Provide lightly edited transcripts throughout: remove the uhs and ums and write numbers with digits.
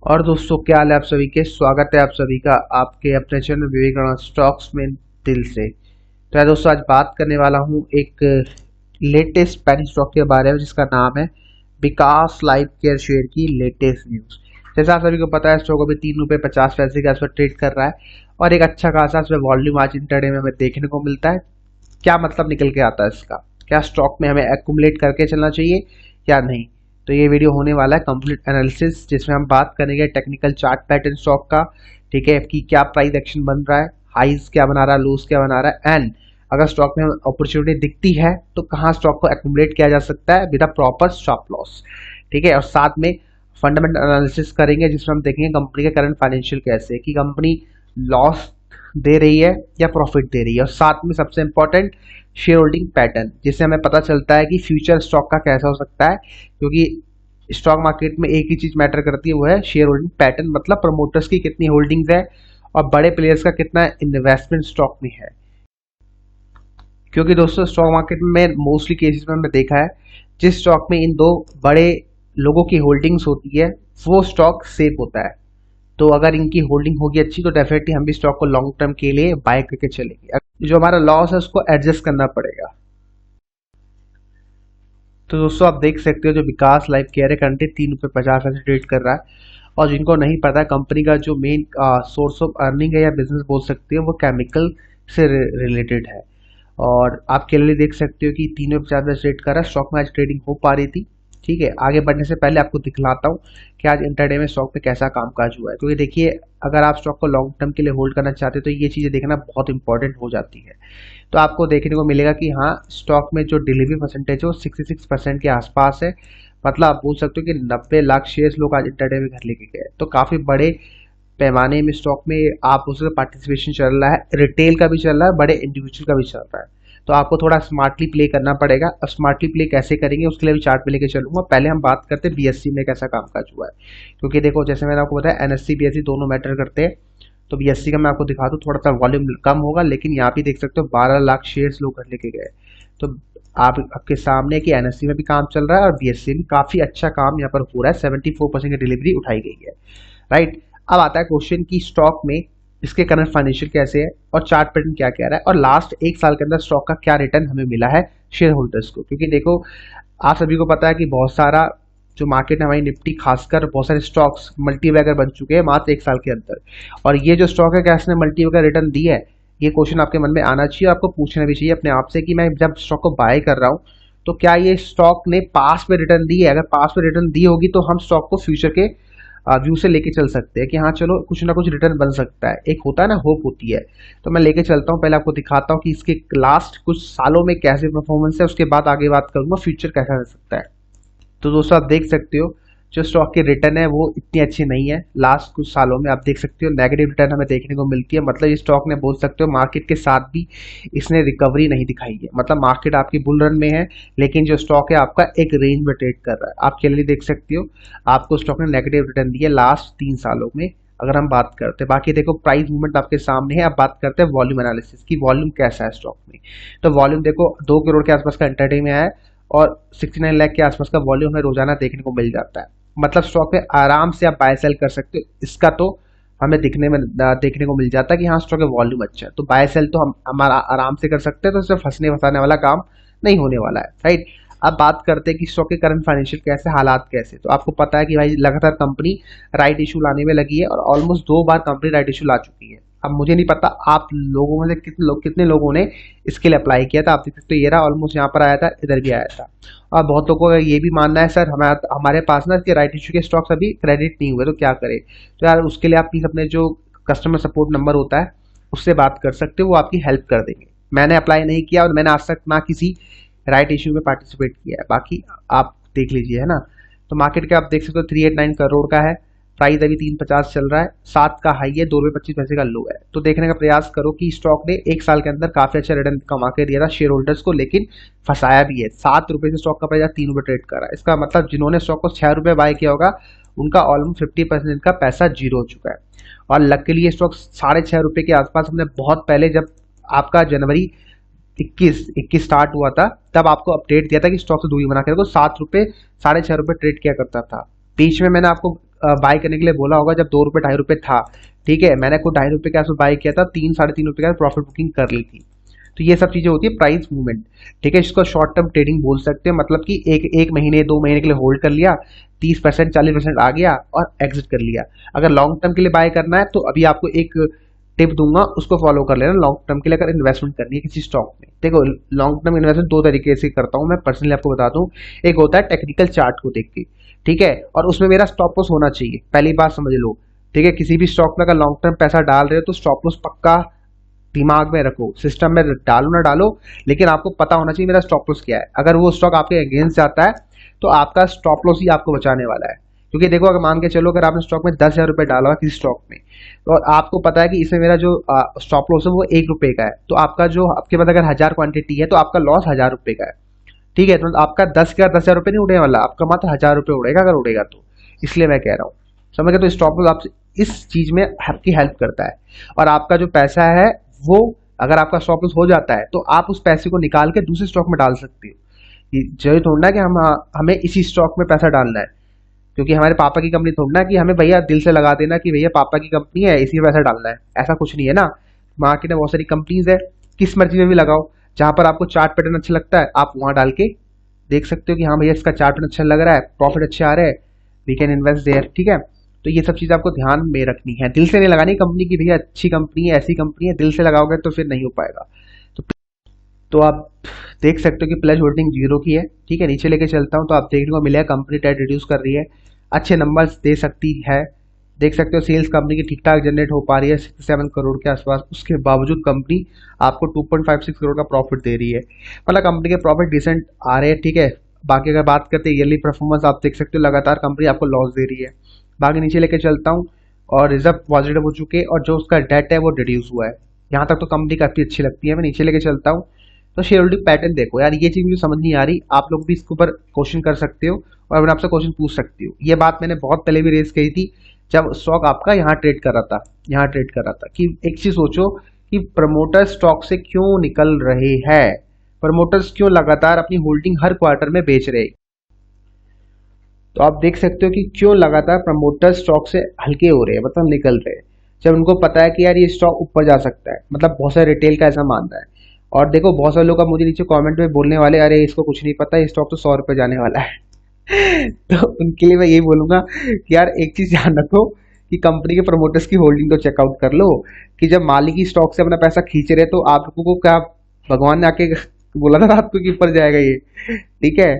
और दोस्तों, क्या हाल है आप सभी के। स्वागत है आप सभी का आपके अपने चैनल विवेकानंद स्टॉक्स में दिल से। तो यार दोस्तों, आज बात करने वाला हूँ एक लेटेस्ट पेनी स्टॉक के बारे में जिसका नाम है विकास लाइफ केयर शेयर की लेटेस्ट न्यूज। जैसा आप सभी को पता है, स्टॉक अभी ₹3.50 के आसपास ट्रेड कर रहा है और एक अच्छा खासा इसमें वॉल्यूम आज इंटरडे में हमें देखने को मिलता है। क्या मतलब निकल के आता है इसका, क्या स्टॉक में हमें एक्यूमुलेट करके चलना चाहिए या नहीं। तो ये वीडियो होने वाला है कंप्लीट एनालिसिस, जिसमें हम बात करेंगे टेक्निकल चार्ट पैटर्न स्टॉक का, ठीक है, कि क्या प्राइस एक्शन बन रहा है, हाइज क्या बना रहा है, लोस क्या बना रहा है, एंड अगर स्टॉक में अपॉर्चुनिटी दिखती है तो कहाँ स्टॉक को एक्यूमुलेट किया जा सकता है with a proper stop loss, ठीक है। और साथ में फंडामेंटल एनालिसिस करेंगे जिसमें हम देखेंगे कंपनी के करंट फाइनेंशियल कैसे है, कि कंपनी लॉस दे रही है या प्रॉफिट दे रही है, और साथ में सबसे इंपॉर्टेंट शेयर होल्डिंग पैटर्न, जिससे हमें पता चलता है कि फ्यूचर स्टॉक का कैसा हो सकता है। क्योंकि स्टॉक मार्केट में एक ही चीज मैटर करती है, वो है शेयर होल्डिंग पैटर्न, मतलब प्रमोटर्स की कितनी होल्डिंग्स है और बड़े प्लेयर्स का कितना इन्वेस्टमेंट स्टॉक में है। क्योंकि दोस्तों, स्टॉक मार्केट में मोस्टली केसेस में हमने देखा है, जिस स्टॉक में इन दो बड़े लोगों की होल्डिंग्स होती है वो स्टॉक सेफ होता है। तो अगर इनकी होल्डिंग होगी अच्छी तो डेफिनेटली हम भी स्टॉक को लॉन्ग टर्म के लिए बाय करके चलेंगे। जो हमारा लॉस है उसको एडजस्ट करना पड़ेगा। तो दोस्तों, आप देख सकते हो जो विकास लाइफ केयर है करंटली ₹3.50 से ट्रेड कर रहा है। और जिनको नहीं पता है, कंपनी का जो मेन सोर्स ऑफ अर्निंग है या बिजनेस बोल सकते हो, वो केमिकल से रिलेटेड है। और आप क्लियरली देख सकते हो कि ₹3.50 ट्रेड कर रहा है। स्टॉक में आज ट्रेडिंग हो पा रही थी, ठीक है। आगे बढ़ने से पहले आपको दिखलाता हूँ कि आज इंटरडे में स्टॉक पे कैसा कामकाज हुआ है। क्योंकि देखिए, अगर आप स्टॉक को लॉन्ग टर्म के लिए होल्ड करना चाहते हो तो ये चीज़ें देखना बहुत इंपॉर्टेंट हो जाती है। तो आपको देखने को मिलेगा कि हाँ, स्टॉक में जो डिलीवरी परसेंटेज है वो 66% के आसपास है। मतलब आप बोल सकते हो कि 90 लाख शेयर्स लोग आज इंटरडे में घर लेके गए। तो काफ़ी बड़े पैमाने में स्टॉक में आप उसका पार्टिसिपेशन चल रहा है, रिटेल का भी चल रहा है, बड़े इंडिविजुअल का भी चल रहा है। तो आपको थोड़ा स्मार्टली प्ले करना पड़ेगा। और स्मार्टली प्ले कैसे करेंगे उसके लिए भी चार्ट में लेके चलूंगा। पहले हम बात करते हैं बीएससी में कैसा कामकाज हुआ है। क्योंकि देखो, जैसे मैंने आपको बताया, एनएससी बीएससी दोनों मैटर करते हैं। तो बीएससी का मैं आपको दिखा दूं, थोड़ा सा वॉल्यूम कम होगा, लेकिन यहाँ भी देख सकते हो 12 लाख शेयर्स लोग घर लेके गए। तो आपके सामने कि एनएससी में भी काम चल रहा है और बीएससी में काफी अच्छा काम यहाँ पर हो रहा है। 74% की डिलीवरी उठाई गई है, राइट। अब आता है क्वेश्चन की स्टॉक में इसके करंट फाइनेंशियल कैसे है और चार्ट पैटर्न क्या कह रहा है, और लास्ट एक साल के अंदर स्टॉक का क्या रिटर्न हमें मिला है शेयर होल्डर्स को। क्योंकि देखो, आप सभी को पता है कि बहुत सारा जो मार्केट है हमारी निफ्टी, खासकर बहुत सारे स्टॉक्स मल्टी बैगर बन चुके हैं मात्र एक साल के अंदर। और ये जो स्टॉक है, क्या इसने मल्टी बैगर रिटर्न दी है? ये क्वेश्चन आपके मन में आना चाहिए, आपको पूछना भी चाहिए अपने आप से कि मैं जब स्टॉक को बाय कर रहा हूँ तो क्या ये स्टॉक ने पास में रिटर्न दी है। अगर पास में रिटर्न दी होगी तो हम स्टॉक को फ्यूचर के व्यू से लेके चल सकते हैं कि हाँ चलो, कुछ ना कुछ रिटर्न बन सकता है। एक होता है ना, होप होती है। तो मैं लेके चलता हूँ, पहले आपको दिखाता हूँ कि इसके लास्ट कुछ सालों में कैसे परफॉर्मेंस है, उसके बाद आगे बात करूंगा फ्यूचर कैसा रह सकता है। तो दोस्तों, आप देख सकते हो जो स्टॉक की रिटर्न है वो इतनी अच्छी नहीं है। लास्ट कुछ सालों में आप देख सकते हो नेगेटिव रिटर्न हमें देखने को मिलती है। मतलब ये स्टॉक ने, बोल सकते हो, मार्केट के साथ भी इसने रिकवरी नहीं दिखाई है। मतलब मार्केट आपकी बुल रन में है, लेकिन जो स्टॉक है आपका एक रेंज में ट्रेड कर रहा है। आप क्लियरली देख सकते हो, आपको स्टॉक ने नेगेटिव रिटर्न दी है लास्ट 3 सालों में। अगर हम बात करते हैं, बाकी देखो प्राइस मूवमेंट आपके सामने है। अब बात करते हैं वॉल्यूम एनालिसिस की, वॉल्यूम कैसा है स्टॉक में। तो वॉल्यूम देखो, 2 करोड़ के आसपास का इंटरडे में है और 69 लाख के आसपास का वॉल्यूम हमें रोजाना देखने को मिल जाता है। मतलब स्टॉक में आराम से आप बाय सेल कर सकते हो। इसका तो हमें देखने को मिल जाता है कि हाँ, स्टॉक में वॉल्यूम अच्छा है, तो बाय सेल तो हम हमारा आराम से कर सकते हैं। तो इससे फंसने फंसाने वाला काम नहीं होने वाला है, राइट। अब बात करते हैं कि स्टॉक के करंट फाइनेंशियल कैसे, हालात कैसे। तो आपको पता है कि भाई लगातार कंपनी राइट इशू लाने में लगी है और ऑलमोस्ट 2 बार कंपनी राइट इशू ला चुकी है। अब मुझे नहीं पता आप लोगों में से कितने लोगों ने इसके लिए अप्लाई किया था। आप देख सकते हो, ये रहा, ऑलमोस्ट यहाँ पर आया था, इधर भी आया था। और बहुत लोगों का ये भी मानना है, सर हमारे पास ना इसके राइट इशू के स्टॉक्स अभी क्रेडिट नहीं हुए, तो क्या करें। तो यार, उसके लिए आप प्लीज अपने जो कस्टमर सपोर्ट नंबर होता है उससे बात कर सकते हो, वो आपकी हेल्प कर देंगे। मैंने अप्लाई नहीं किया और मैंने आज तक ना किसी राइट इशू में पार्टिसिपेट किया है, बाकी आप देख लीजिए, है ना। तो मार्केट का आप देख सकते हो 389 करोड़ का है, प्राइस अभी 350 चल रहा है, 7 का हाई है, ₹2.25 का लो है। तो देखने का प्रयास करो कि स्टॉक ने एक साल के अंदर काफी अच्छा रिटर्न कमा के दिया था शेयर होल्डर्स को, लेकिन फंसाया भी है। ₹7 से स्टॉक का प्राइस ₹3 ट्रेड कर रहा है। इसका मतलब जिन्होंने स्टॉक को ₹6 बाय किया होगा उनका ऑलमोस्ट 50% का पैसा जीरो हो चुका है। और लकीली ये स्टॉक ₹6.5 के आसपास, हमने बहुत पहले, जब आपका जनवरी 21 स्टार्ट हुआ था, तब आपको अपडेट दिया था कि स्टॉक से दूरी बना के रखो। ₹7 ₹6.5 ट्रेड किया करता था। बीच में मैंने आपको बाय करने के लिए बोला होगा जब 2 रुपये 2.5 रुपये था। ठीक है, मैंने खुद 2.5 रुपये के आसपास बाय किया था, 3 साढ़े 3 रुपये का प्रॉफिट बुकिंग कर ली थी। तो ये सब चीजें होती है प्राइस मूवमेंट। ठीक है, इसको शॉर्ट टर्म ट्रेडिंग बोल सकते हैं, मतलब कि एक महीने 2 महीने के लिए होल्ड कर लिया, 30% 40% आ गया और एग्जिट कर लिया। अगर लॉन्ग टर्म के लिए बाय करना है तो अभी आपको एक टिप दूंगा, उसको फॉलो कर लेना। लॉन्ग टर्म के लिए अगर इन्वेस्टमेंट करनी है किसी स्टॉक में, देखो लॉन्ग टर्म इन्वेस्टमेंट 2 तरीके से करता हूँ मैं पर्सनली, आपको बता दूं। एक होता है टेक्निकल चार्ट को देख के, ठीक है, और उसमें मेरा स्टॉप लॉस होना चाहिए, पहली बात समझ लो। ठीक है, किसी भी स्टॉक में अगर लॉन्ग टर्म पैसा डाल रहे हो तो स्टॉप लॉस पक्का दिमाग में रखो, सिस्टम में डालो ना डालो, लेकिन आपको पता होना चाहिए मेरा स्टॉप लॉस क्या है। अगर वो स्टॉक आपके अगेंस्ट जाता है तो आपका स्टॉप लॉस ही आपको बचाने वाला है। क्योंकि देखो, अगर मान के चलो अगर आपने स्टॉक में 10,000 रुपये डाला हुआ किसी स्टॉक में, तो आपको पता है कि इसमें मेरा जो स्टॉप लॉस है वो 1 रुपये का है, तो आपका जो आपके पास अगर 1000 क्वांटिटी है तो आपका लॉस 1000 रुपये का है। ठीक है, तो आपका 10,000 रुपये नहीं उड़ने वाला, आपका मात्र 1000 रुपये उड़ेगा अगर उड़ेगा तो। इसलिए मैं कह रहा हूँ, समझ गए। तो स्टॉप लॉस आपसे इस चीज में आपकी हेल्प करता है। और आपका जो पैसा है वो, अगर आपका स्टॉप लॉस हो जाता है तो आप उस पैसे को निकाल के दूसरे स्टॉक में डाल सकते हो। जरूरी थोड़ा कि हमें इसी स्टॉक में पैसा डालना है, क्योंकि हमारे पापा की कंपनी थोड़ी ना कि हमें भैया दिल से लगा देना कि भैया पापा की कंपनी है इसी में पैसा डालना है, ऐसा कुछ नहीं है ना। मार्केट में बहुत सारी कंपनीज है, किस मर्जी में भी लगाओ, जहां पर आपको चार्ट पैटर्न अच्छा लगता है आप वहां डाल के देख सकते हो कि हाँ भैया इसका चार्ट पैटर्न अच्छा लग रहा है, प्रॉफिट अच्छे आ रहे हैं, वी कैन इन्वेस्ट देयर। ठीक है, तो ये सब चीज़ आपको ध्यान में रखनी है, दिल से नहीं लगानी कंपनी की भैया अच्छी कंपनी है ऐसी कंपनी है, दिल से लगाओगे तो फिर नहीं हो पाएगा। तो आप देख सकते हो कि प्लेज होल्डिंग 0 की है। ठीक है, नीचे लेके चलता हूँ तो आप देखने को मिलेगा कंपनी डेट रिड्यूस कर रही है, अच्छे नंबर्स दे सकती है। देख सकते हो सेल्स कंपनी की ठीक ठाक जनरेट हो पा रही है 67 करोड़ के आसपास, उसके बावजूद कंपनी आपको 2.56 करोड़ का प्रॉफिट दे रही है, मतलब कंपनी के प्रॉफिट डिसेंट आ रहे हैं। ठीक है, बाकी अगर बात करते हैं ईयरली परफॉर्मेंस, आप देख सकते हो लगातार कंपनी आपको लॉस दे रही है। बाकी नीचे लेके चलता हूँ और रिजर्व पॉजिटिव हो चुके हैं और जो उसका डेट है वो रिड्यूस हुआ है, यहाँ तक तो कंपनी काफी अच्छी लगती है। मैं नीचे लेके चलता हूँ तो शेयर होल्डिंग पैटर्न देखो यार, ये चीज मुझे समझ नहीं आ रही, आप लोग भी इसके ऊपर क्वेश्चन कर सकते हो और मैं आपसे क्वेश्चन पूछ सकती हूँ। ये बात मैंने बहुत पहले भी रेस कही थी जब स्टॉक आपका यहाँ ट्रेड कर रहा था, यहाँ ट्रेड कर रहा था, कि एक चीज सोचो कि प्रमोटर स्टॉक से क्यों निकल रहे हैं, प्रमोटर्स क्यों लगातार अपनी होल्डिंग हर क्वार्टर में बेच रहे। तो आप देख सकते हो कि क्यों लगातार प्रमोटर स्टॉक से हल्के हो रहे हैं, मतलब निकल रहे हैं, जब उनको पता है कि यार ये स्टॉक ऊपर जा सकता है। मतलब बहुत सारे रिटेल का ऐसा मानना है। और देखो बहुत सारे लोग अब मुझे नीचे कमेंट में बोलने वाले, अरे इसको कुछ नहीं पता, ये स्टॉक तो 100 रुपये जाने वाला है। तो उनके लिए मैं यही बोलूंगा कि यार एक चीज ध्यान रखो कि कंपनी के प्रमोटर्स की होल्डिंग तो चेकआउट कर लो, कि जब मालिक ही स्टॉक से अपना पैसा खींच रहे तो आप लोगों को क्या भगवान ने आके बोला था रात को कि ऊपर जाएगा ये। ठीक है,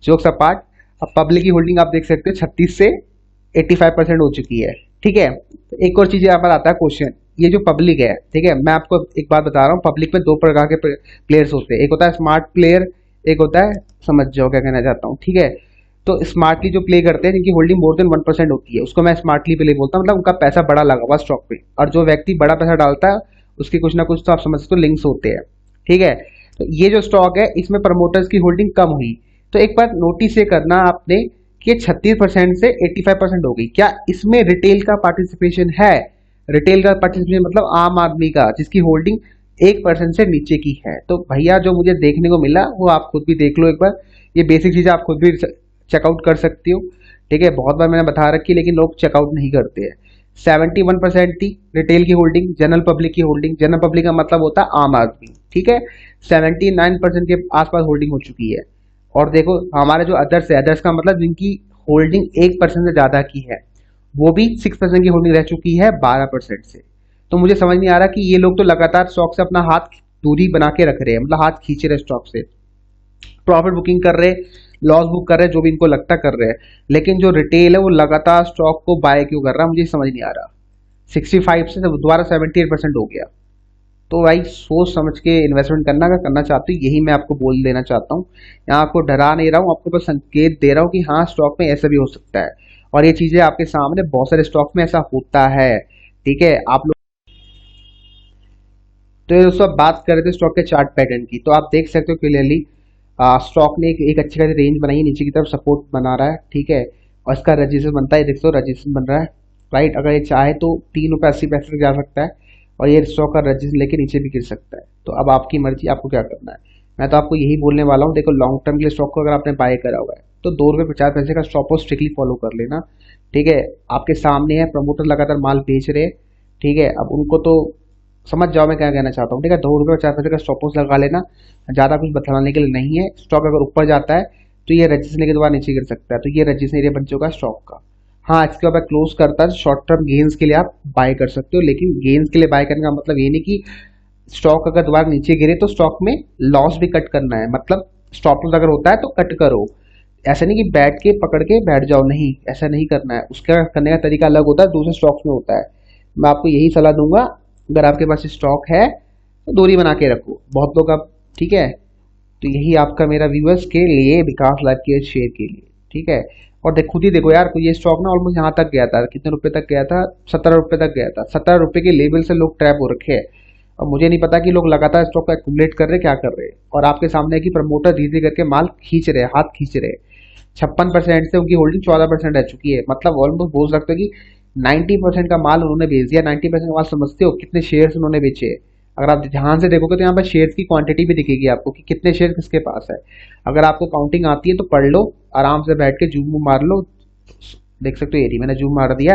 जोक्स अपार्ट, अब पब्लिक की होल्डिंग आप देख सकते हो 36 से 85% हो चुकी है। ठीक है, तो एक और चीज यहाँ पर आता है क्वेश्चन, ये जो पब्लिक है, ठीक है, मैं आपको एक बात बता रहा हूँ, पब्लिक में 2 प्रकार के प्लेयर्स होते हैं, एक होता है स्मार्ट प्लेयर, एक होता है, समझ जाओ क्या कहना चाहता हूँ। ठीक है, तो स्मार्टली जो प्ले करते हैं जिनकी होल्डिंग मोर देन 1% होती है उसको मैं स्मार्टली प्ले बोलता हूँ, मतलब उनका पैसा बड़ा लगा हुआ स्टॉक पे, और जो व्यक्ति बड़ा पैसा डालता है उसके कुछ ना कुछ तो आप समझ सकते हो लिंक्स होते हैं। ठीक है, तो ये जो स्टॉक है इसमें प्रमोटर्स की होल्डिंग कम हुई, तो एक बार नोटिस ये करना आपने कि 36% से 85% हो गई, क्या इसमें रिटेल का पार्टिसिपेशन है? रिटेल का पार्टिसिपेशन मतलब आम आदमी का जिसकी होल्डिंग 1% से नीचे की है। तो भैया जो मुझे देखने को मिला वो आप खुद भी देख लो एक बार, ये बेसिक चीजें आप खुद भी चेकआउट कर सकती हो। ठीक है, बहुत बार मैंने बता रखी है लेकिन लोग चेकआउट नहीं करते हैं। 71% थी रिटेल की होल्डिंग, जनरल पब्लिक की होल्डिंग, जनरल पब्लिक का मतलब होता है आम आदमी। ठीक है, 79% के आसपास होल्डिंग हो चुकी है। और देखो हमारे जो अदर्स है, अदर्स का मतलब जिनकी होल्डिंग 1% से ज्यादा की है, वो भी 6% की होल्डिंग रह चुकी है 12% से। तो मुझे समझ नहीं आ रहा कि ये लोग तो लगातार स्टॉक से अपना हाथ दूरी बना के रख रहे हैं, मतलब हाथ खींच रहे स्टॉक से, प्रॉफिट बुकिंग कर रहे, लॉस बुक कर रहे, जो भी इनको लगता कर रहे हैं, लेकिन जो रिटेल है वो लगातार स्टॉक को बाय क्यों कर रहा है मुझे समझ नहीं आ रहा। 65 से दोबारा 78% हो गया। तो भाई सोच समझ के इन्वेस्टमेंट करना, अगर करना चाहते हो, यही मैं आपको बोल देना चाहता हूँ। यहाँ आपको डरा नहीं रहा हूँ, आपको बस संकेत दे रहा हूँ कि हाँ स्टॉक में ऐसा भी हो सकता है, और ये चीजें आपके सामने बहुत सारे स्टॉक में ऐसा होता है। ठीक है, आप लोग तो ये दोस्तों आप बात कर रहे थे स्टॉक के चार्ट पैटर्न की, तो आप देख सकते हो क्लियरली स्टॉक ने एक अच्छी खासी रेंज बनाई है, नीचे की तरफ सपोर्ट बना रहा है। ठीक है, और इसका रजिस्टर बनता है, देखो रजिस्टर बन रहा है, राइट। अगर ये चाहे तो 3 रुपये 80 पैसे तक जा सकता है, और ये स्टॉक का रजिस्टर लेके नीचे भी गिर सकता है। तो अब आपकी मर्जी, आपको क्या करना है। मैं तो आपको यही बोलने वाला हूँ, देखो लॉन्ग टर्म के लिए स्टॉक को अगर आपने बाय करा हुआ है तो 2 रुपये 50 पैसे का स्टॉप लॉस स्ट्रिक्टली फॉलो कर लेना। ठीक है, आपके सामने है, प्रमोटर लगातार माल बेच रहे हैं। ठीक है, अब उनको तो समझ जाओ मैं क्या कहना चाहता हूँ। ठीक है, 2 रुपये 50 पैसे का स्टॉप लॉस लगा लेना, ज़्यादा कुछ बताने के लिए नहीं है। स्टॉक अगर ऊपर जाता है तो ये रजिस्ट्रेशन लेके दोबारा नीचे गिर सकता है, तो ये रजिस्ट्रेशन एरिया बन चुका है स्टॉक का। हाँ, इसके बाद क्लोज करता है, शॉर्ट टर्म गेन्स के लिए आप बाय कर सकते हो, लेकिन गेन्स के लिए बाय करने का मतलब ये नहीं कि स्टॉक अगर दोबारा नीचे गिरे तो स्टॉक में लॉस भी कट करना है। मतलब स्टॉप लॉस अगर होता है तो कट करो, ऐसा नहीं कि बैठ के पकड़ के बैठ जाओ, नहीं, ऐसा नहीं करना है। उसका करने का तरीका अलग होता है, दूसरे स्टॉक्स में होता है। मैं आपको यही सलाह दूंगा, अगर आपके पास स्टॉक है तो दूरी बना के रखो, बहुत लोग अब। ठीक है, तो यही आपका मेरा व्यूअर्स के लिए विकास लाइफ केयर शेयर के लिए। ठीक है, और खुद ही देखो यार, ये स्टॉक ना ऑलमोस्ट यहाँ तक गया था, कितने रुपए तक गया था, 17 रुपए तक गया था। 17 रुपए के लेवल से लोग ट्रैप हो रखे हैं, और मुझे नहीं पता कि लोग लगातार स्टॉक को एक्यूमुलेट कर रहे क्या कर रहे हैं। और आपके सामने है कि प्रमोटर धीरे धीरे करके माल खींच रहे, हाथ खींच रहे। 56% से उनकी होल्डिंग 14% रह चुकी है। मतलब ऑलमोस्ट बोल सकते हो कि 90% का माल उन्होंने बेच दिया। 90% का माल समझते हो कितने शेयर्स उन्होंने बेचे? अगर आप ध्यान से देखोगे तो यहाँ पर शेयर्स की क्वांटिटी भी दिखेगी आपको कि कितने शेयर किसके पास है। अगर आपको काउंटिंग आती है तो पढ़ लो, आराम से बैठ के जूम मार लो, देख सकते हो। एरी मैंने जूम मार दिया,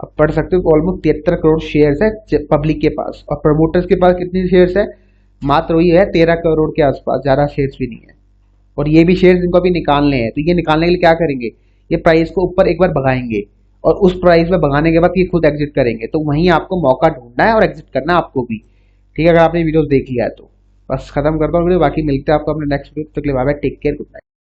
अब पढ़ सकते हो। ऑलमोस्ट 73 करोड़ शेयर्स है पब्लिक के पास, और प्रमोटर्स के पास कितनी शेयर्स है? मात्र वही है 13 करोड़ के आसपास, ज़्यादा शेयर्स भी नहीं है। और ये भी शेयर्स इनको अभी निकालने हैं, तो ये निकालने के लिए क्या करेंगे? ये प्राइस को ऊपर एक बार भगाएंगे, और उस प्राइस में भगाने के बाद ये खुद एग्जिट करेंगे। तो वहीं आपको मौका ढूंढना है और एग्जिट करना है आपको भी। ठीक है, अगर आपने वीडियोस देख लिया है तो बस खत्म करता हूँ वीडियो, बाकी मिलते हैं आपको अपने नेक्स्ट वीडियो। तक के लिए bye bye, take care, good night.